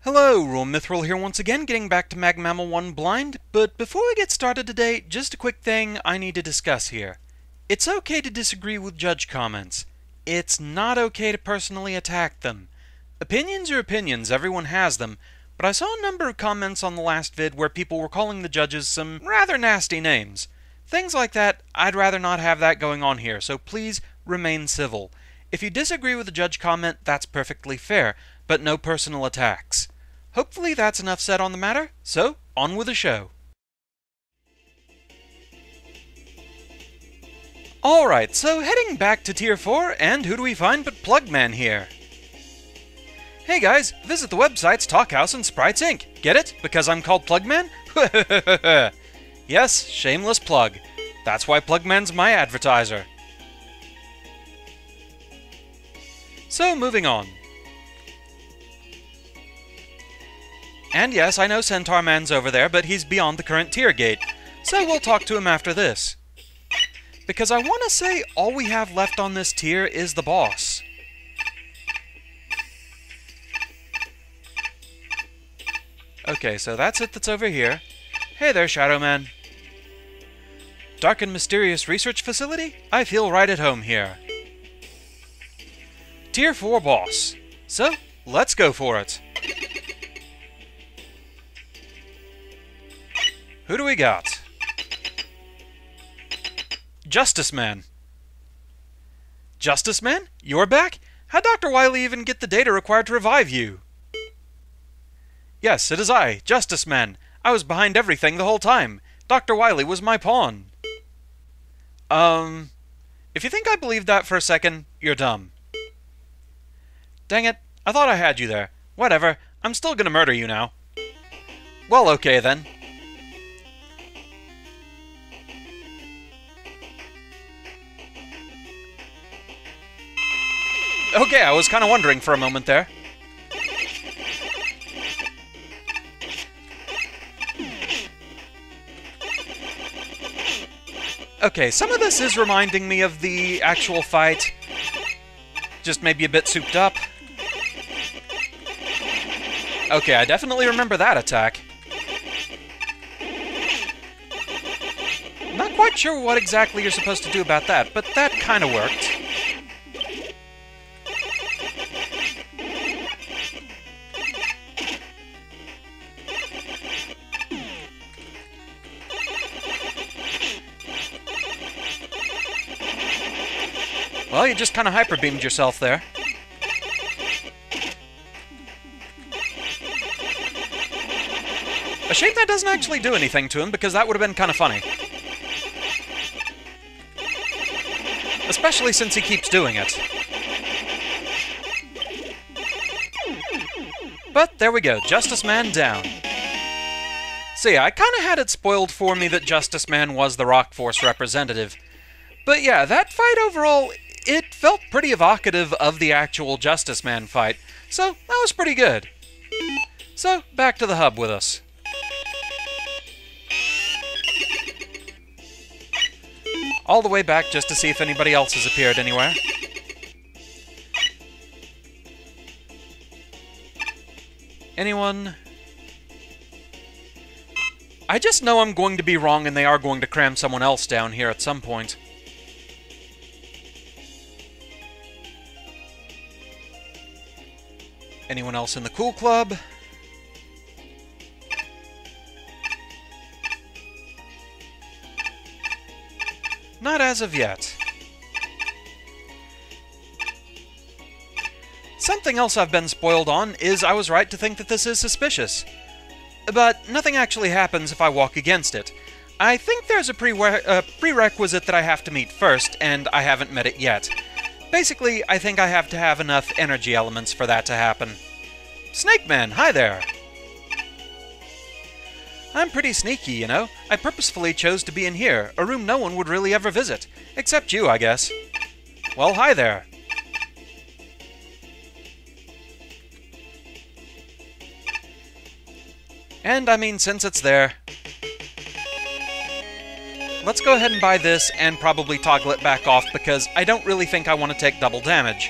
Hello, Rule Mithril here once again, getting back to Magmammal 1 Blind, but before we get started today, just a quick thing I need to discuss here. It's okay to disagree with judge comments. It's not okay to personally attack them. Opinions are opinions, everyone has them, but I saw a number of comments on the last vid where people were calling the judges some rather nasty names. Things like that, I'd rather not have that going on here, so please remain civil. If you disagree with a judge comment, that's perfectly fair, but no personal attacks. Hopefully that's enough said on the matter, so on with the show. Alright, so heading back to Tier 4, and who do we find but Plugman here? Hey guys, visit the websites Talkhouse and Sprites Inc. Get it? Because I'm called Plugman? Yes, shameless plug. That's why Plugman's my advertiser. So, moving on. And yes, I know Centaur Man's over there, but he's beyond the current tier gate, so we'll talk to him after this. Because I want to say all we have left on this tier is the boss. Okay, so that's it that's over here. Hey there, Shadow Man. Dark and mysterious research facility? I feel right at home here. Tier 4 boss. So, let's go for it. Who do we got? Justice Man. Justice Man? You're back? How'd Dr. Wily even get the data required to revive you? Yes, it is I, Justice Man. I was behind everything the whole time. Dr. Wily was my pawn. If you think I believed that for a second, you're dumb. Dang it, I thought I had you there. Whatever, I'm still gonna murder you now. Well, okay then. Okay, I was kind of wondering for a moment there. Okay, some of this is reminding me of the actual fight. Just maybe a bit souped up. Okay, I definitely remember that attack. Not quite sure what exactly you're supposed to do about that, but that kind of worked. Well, you just kind of hyper-beamed yourself there. A shame that doesn't actually do anything to him, because that would have been kind of funny. Especially since he keeps doing it. But there we go, Justice Man down. So yeah, I kind of had it spoiled for me that Justice Man was the Rock Force representative. But yeah, that fight overall, it felt pretty evocative of the actual Justice Man fight, so that was pretty good. So, back to the hub with us. All the way back just to see if anybody else has appeared anywhere. Anyone? I just know I'm going to be wrong and they are going to cram someone else down here at some point. Anyone else in the Cool Club? Not as of yet. Something else I've been spoiled on is I was right to think that this is suspicious. But nothing actually happens if I walk against it. I think there's a prerequisite that I have to meet first, and I haven't met it yet. Basically, I think I have to have enough energy elements for that to happen. Snake Man, hi there! I'm pretty sneaky, you know. I purposefully chose to be in here, a room no one would really ever visit. Except you, I guess. Well, hi there. And, I mean, since it's there, let's go ahead and buy this and probably toggle it back off because I don't really think I want to take double damage.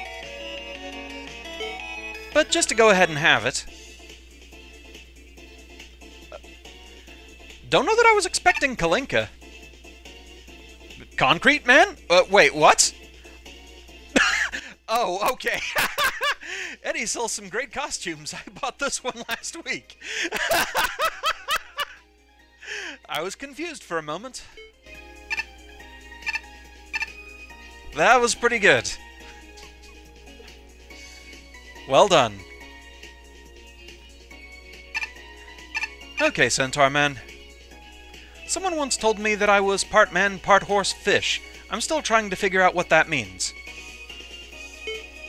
But just to go ahead and have it. Don't know that I was expecting Kalinka. Concrete Man? Wait, what? Oh, okay. Eddie sells some great costumes. I bought this one last week. I was confused for a moment. That was pretty good. Well done. Okay, Centaur Man. Someone once told me that I was part man, part horse, fish. I'm still trying to figure out what that means.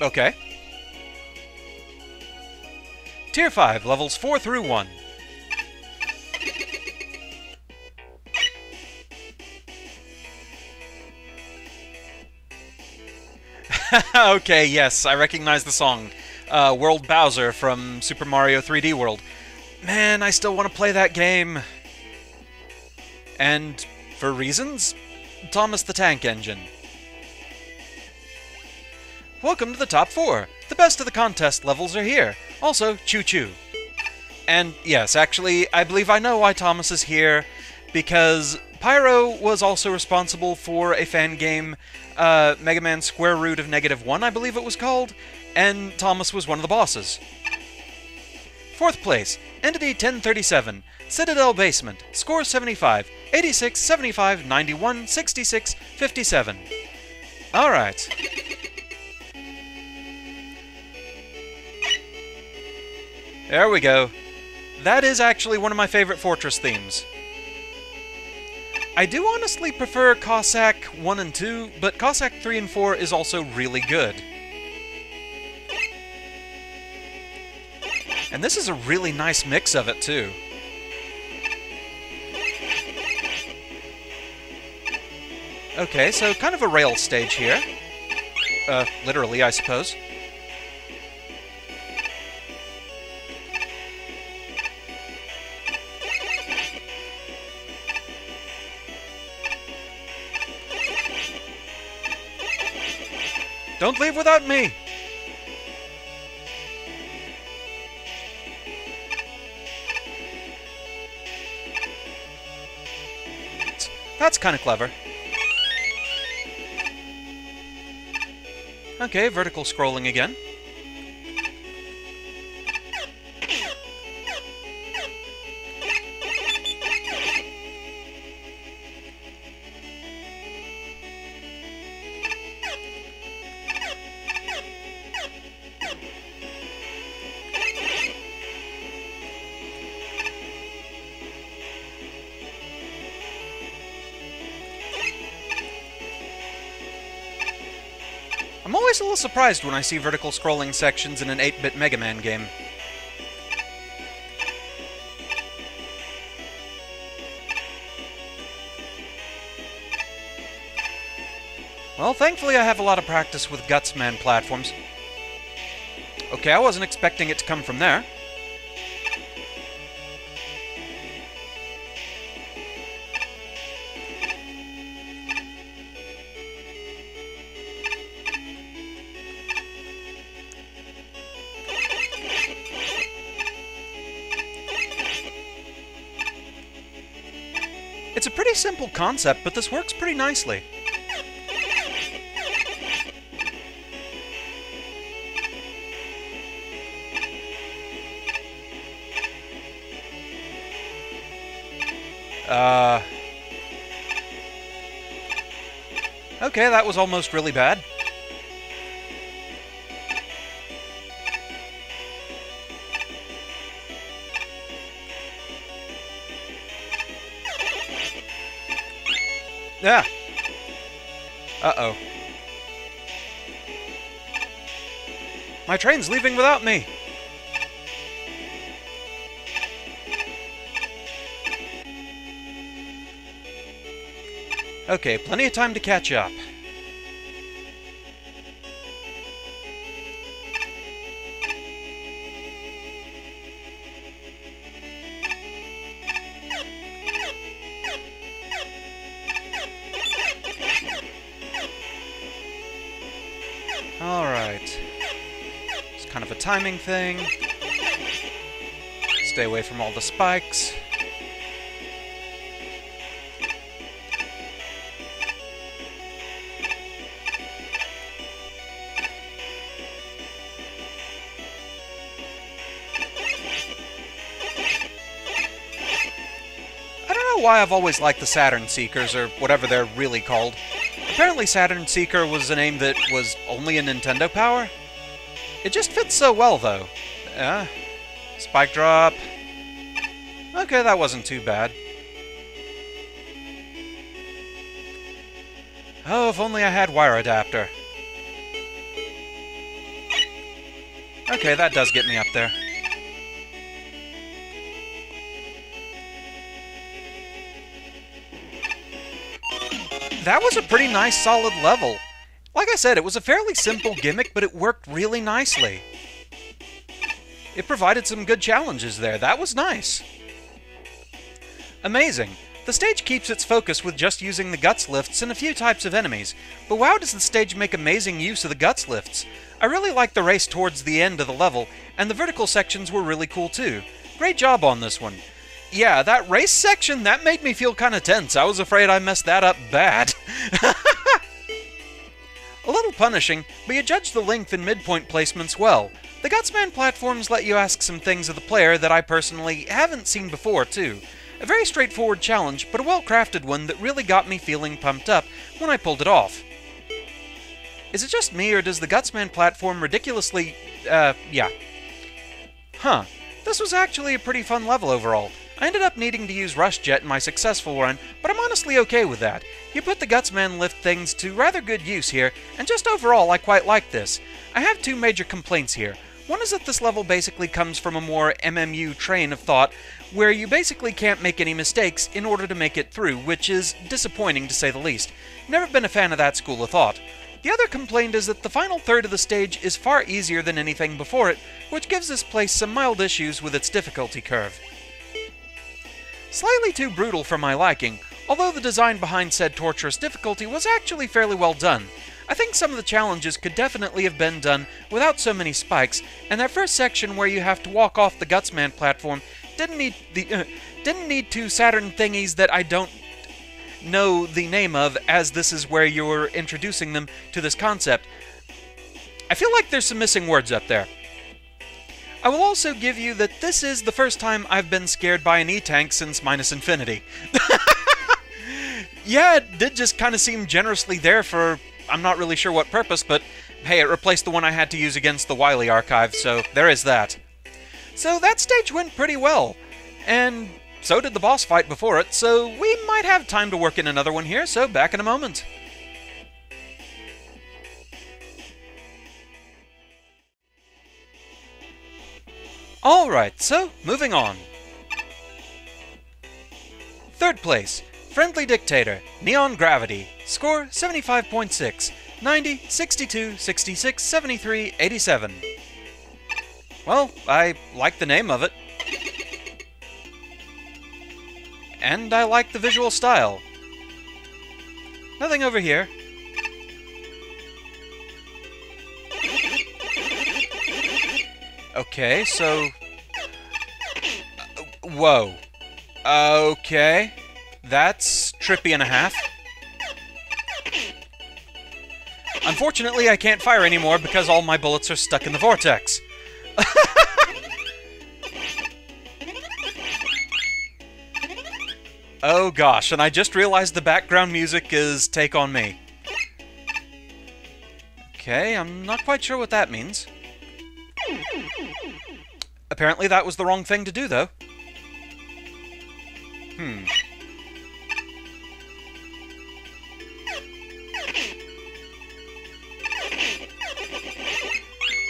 Okay. Tier 5, levels 4 through 1. Okay, yes, I recognize the song. World Bowser from Super Mario 3D World. Man, I still want to play that game. And, for reasons, Thomas the Tank Engine. Welcome to the top 4. The best of the contest levels are here. Also, choo-choo. And yes, actually, I believe I know why Thomas is here, because Pyro was also responsible for a fan game, Mega Man Square Root of -1, I believe it was called, and Thomas was one of the bosses. 4th place, Entity 1037, Citadel Basement, score 75, 86, 75, 91, 66, 57. Alright. There we go. That is actually one of my favorite Fortress themes. I do honestly prefer Cossack 1 and 2, but Cossack 3 and 4 is also really good. And this is a really nice mix of it, too. Okay, so kind of a rail stage here. Literally, I suppose. Don't leave without me! That's kind of clever. Okay, vertical scrolling again. I'm always a little surprised when I see vertical scrolling sections in an 8-bit Mega Man game. Well, thankfully I have a lot of practice with Gutsman platforms. Okay, I wasn't expecting it to come from there. It's a pretty simple concept, but this works pretty nicely. Okay, that was almost really bad. Yeah. Uh-oh. My train's leaving without me. Okay, plenty of time to catch up. Alright. It's kind of a timing thing. Stay away from all the spikes. why I've always liked the Saturn Seekers, or whatever they're really called. Apparently Saturn Seeker was a name that was only a Nintendo power? It just fits so well, though. Spike drop. Okay, that wasn't too bad. Oh, if only I had wire adapter. Okay, that does get me up there. That was a pretty nice, solid level. Like I said, it was a fairly simple gimmick, but it worked really nicely. It provided some good challenges there. That was nice. Amazing. The stage keeps its focus with just using the guts lifts and a few types of enemies, but wow, does the stage make amazing use of the guts lifts. I really liked the race towards the end of the level, and the vertical sections were really cool too. Great job on this one. Yeah, that race section, that made me feel kinda tense. I was afraid I messed that up bad. A little punishing, but you judge the length and midpoint placements well. The Gutsman platforms let you ask some things of the player that I personally haven't seen before, too. A very straightforward challenge, but a well-crafted one that really got me feeling pumped up when I pulled it off. Is it just me, or does the Gutsman platform ridiculously... yeah. Huh. This was actually a pretty fun level overall. I ended up needing to use Rush Jet in my successful run, but I'm honestly okay with that. You put the Gutsman lift things to rather good use here, and just overall I quite like this. I have two major complaints here. One is that this level basically comes from a more MMU train of thought, where you basically can't make any mistakes in order to make it through, which is disappointing to say the least. Never been a fan of that school of thought. The other complaint is that the final third of the stage is far easier than anything before it, which gives this place some mild issues with its difficulty curve. Slightly too brutal for my liking, although the design behind said torturous difficulty was actually fairly well done. I think some of the challenges could definitely have been done without so many spikes, and that first section where you have to walk off the Gutsman platform didn't need two Saturn thingies that I don't know the name of, as this is where you're introducing them to this concept. I feel like there's some missing words up there. I will also give you that this is the first time I've been scared by an E-Tank since Minus Infinity. Yeah, it did just kind of seem generously there for... I'm not really sure what purpose, but hey, it replaced the one I had to use against the Wily archive, so there is that. So that stage went pretty well, and so did the boss fight before it, so we might have time to work in another one here, so back in a moment. Alright, so moving on. Third place, Friendly Dictator, Neon Gravity, score 75.6, 90, 62, 66, 73, 87. Well, I like the name of it. And I like the visual style. Nothing over here. Okay, so... whoa. Okay. That's trippy and a half. Unfortunately, I can't fire anymore because all my bullets are stuck in the vortex. Oh gosh, and I just realized the background music is Take On Me. Okay, I'm not quite sure what that means. Apparently that was the wrong thing to do, though.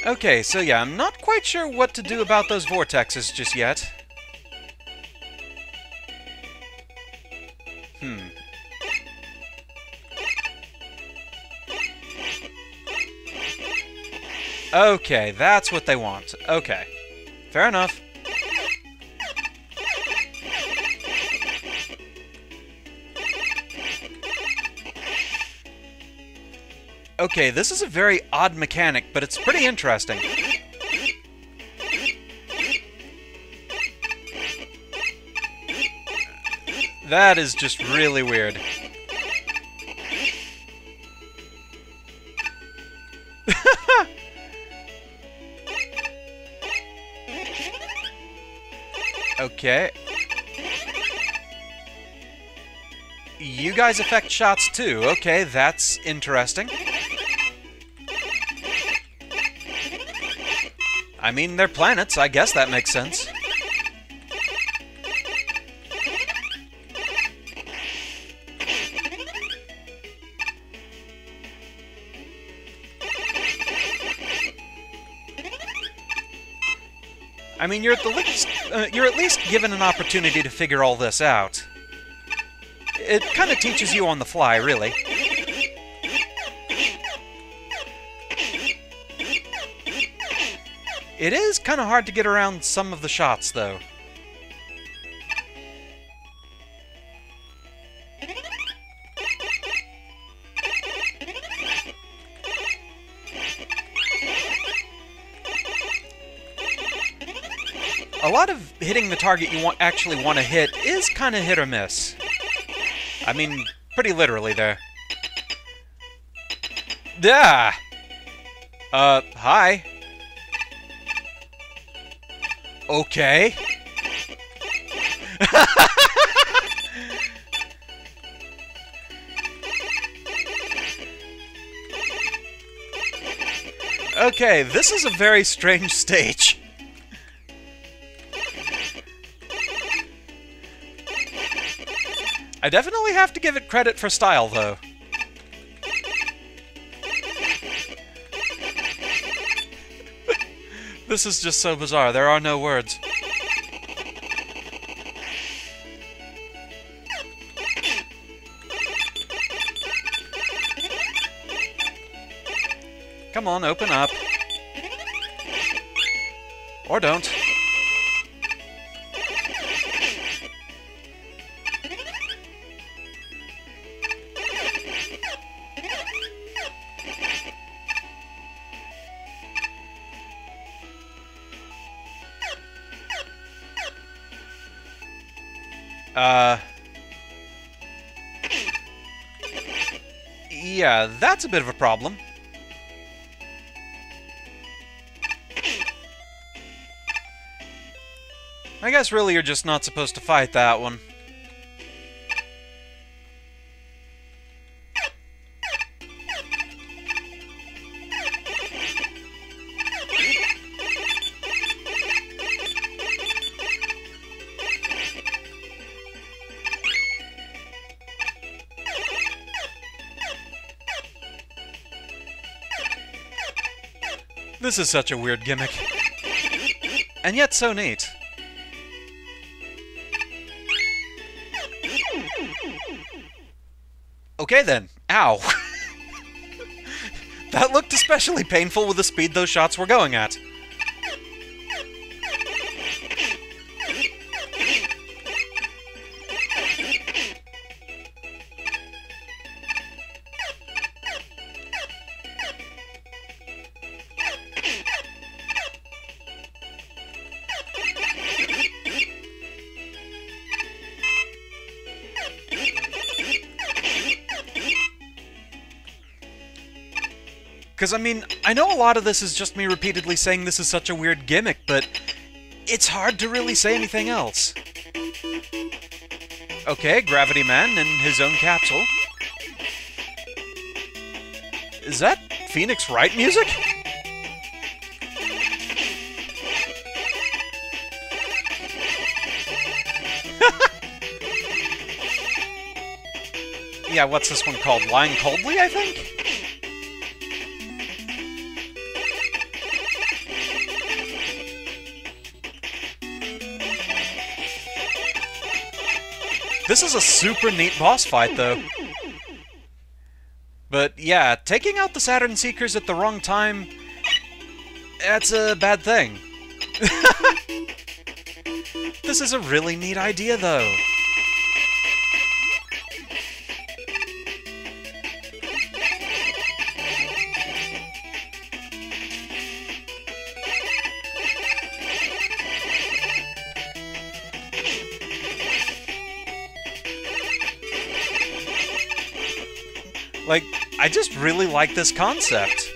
Okay, so yeah, I'm not quite sure what to do about those vortexes just yet. Okay, that's what they want. Okay. Fair enough. Okay, this is a very odd mechanic, but it's pretty interesting. That is just really weird. Okay. you guys affect shots too. Okay, that's interesting. I mean, they're planets. I guess that makes sense. I mean, you're at least given an opportunity to figure all this out. It kind of teaches you on the fly, really. It is kind of hard to get around some of the shots, though. A lot of hitting the target you actually want to hit is kind of hit or miss. I mean, pretty literally there. Yeah. Hi. Okay. Okay, this is a very strange stage. I definitely have to give it credit for style, though. This is just so bizarre. There are no words. Come on, open up. Or don't. Yeah, that's a bit of a problem. I guess really you're just not supposed to fight that one. This is such a weird gimmick. And yet so neat. Okay then. Ow. That looked especially painful with the speed those shots were going at. Because, I mean, I know a lot of this is just me repeatedly saying this is such a weird gimmick, but it's hard to really say anything else. Okay, Gravity Man in his own capsule. Is that Phoenix Wright music? Yeah, what's this one called? Lying Coldly, I think? This is a super neat boss fight, though. But yeah, taking out the Saturn Seekers at the wrong time, that's a bad thing. This is a really neat idea, though. Like, I just really like this concept.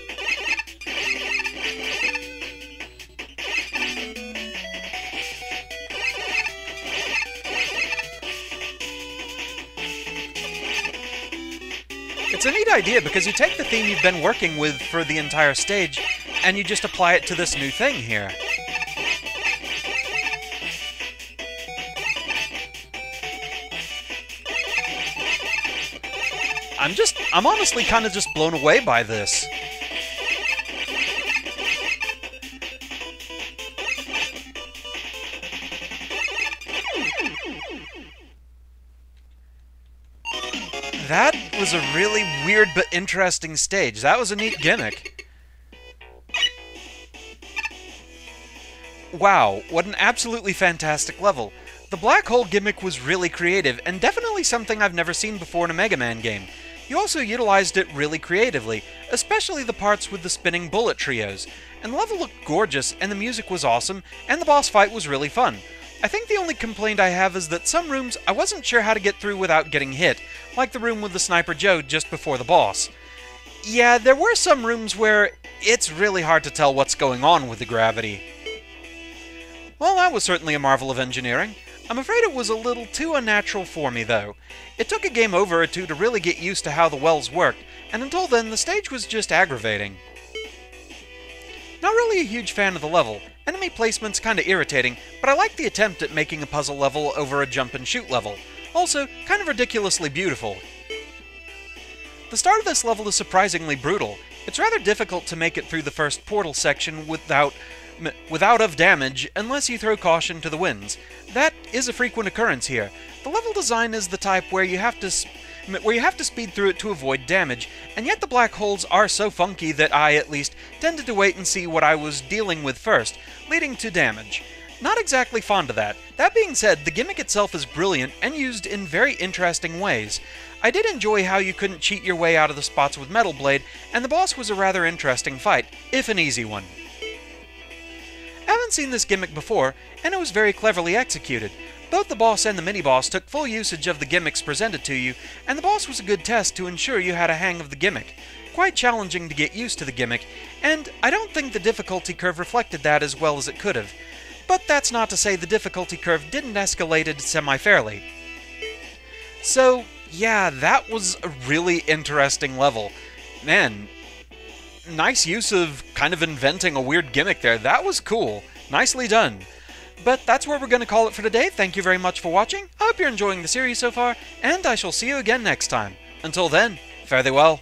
It's a neat idea because you take the theme you've been working with for the entire stage and you just apply it to this new thing here. I'm honestly kind of just blown away by this. That was a really weird but interesting stage. That was a neat gimmick. Wow, what an absolutely fantastic level. The black hole gimmick was really creative, and definitely something I've never seen before in a Mega Man game. You also utilized it really creatively, especially the parts with the spinning bullet trios. And the level looked gorgeous, and the music was awesome, and the boss fight was really fun. I think the only complaint I have is that some rooms I wasn't sure how to get through without getting hit, like the room with the Sniper Joe just before the boss. Yeah, there were some rooms where it's really hard to tell what's going on with the gravity. Well, that was certainly a marvel of engineering. I'm afraid it was a little too unnatural for me, though. It took a game over or two to really get used to how the wells worked, and until then, the stage was just aggravating. Not really a huge fan of the level. Enemy placement's kinda irritating, but I like the attempt at making a puzzle level over a jump and shoot level. Also, kind of ridiculously beautiful. The start of this level is surprisingly brutal. It's rather difficult to make it through the first portal section without of damage unless you throw caution to the winds. That is a frequent occurrence here. The level design is the type where you have to speed through it to avoid damage, and yet the black holes are so funky that I, at least, tended to wait and see what I was dealing with first, leading to damage. Not exactly fond of that. That being said, the gimmick itself is brilliant and used in very interesting ways. I did enjoy how you couldn't cheat your way out of the spots with Metal Blade, and the boss was a rather interesting fight, if an easy one. I haven't seen this gimmick before, and it was very cleverly executed. Both the boss and the mini-boss took full usage of the gimmicks presented to you, and the boss was a good test to ensure you had a hang of the gimmick. Quite challenging to get used to the gimmick, and I don't think the difficulty curve reflected that as well as it could have. But that's not to say the difficulty curve didn't escalate semi-fairly. So, yeah, that was a really interesting level. Man, nice use of kind of inventing a weird gimmick there. That was cool. Nicely done. But that's where we're going to call it for today. Thank you very much for watching. I hope you're enjoying the series so far, and I shall see you again next time. Until then, fare thee well.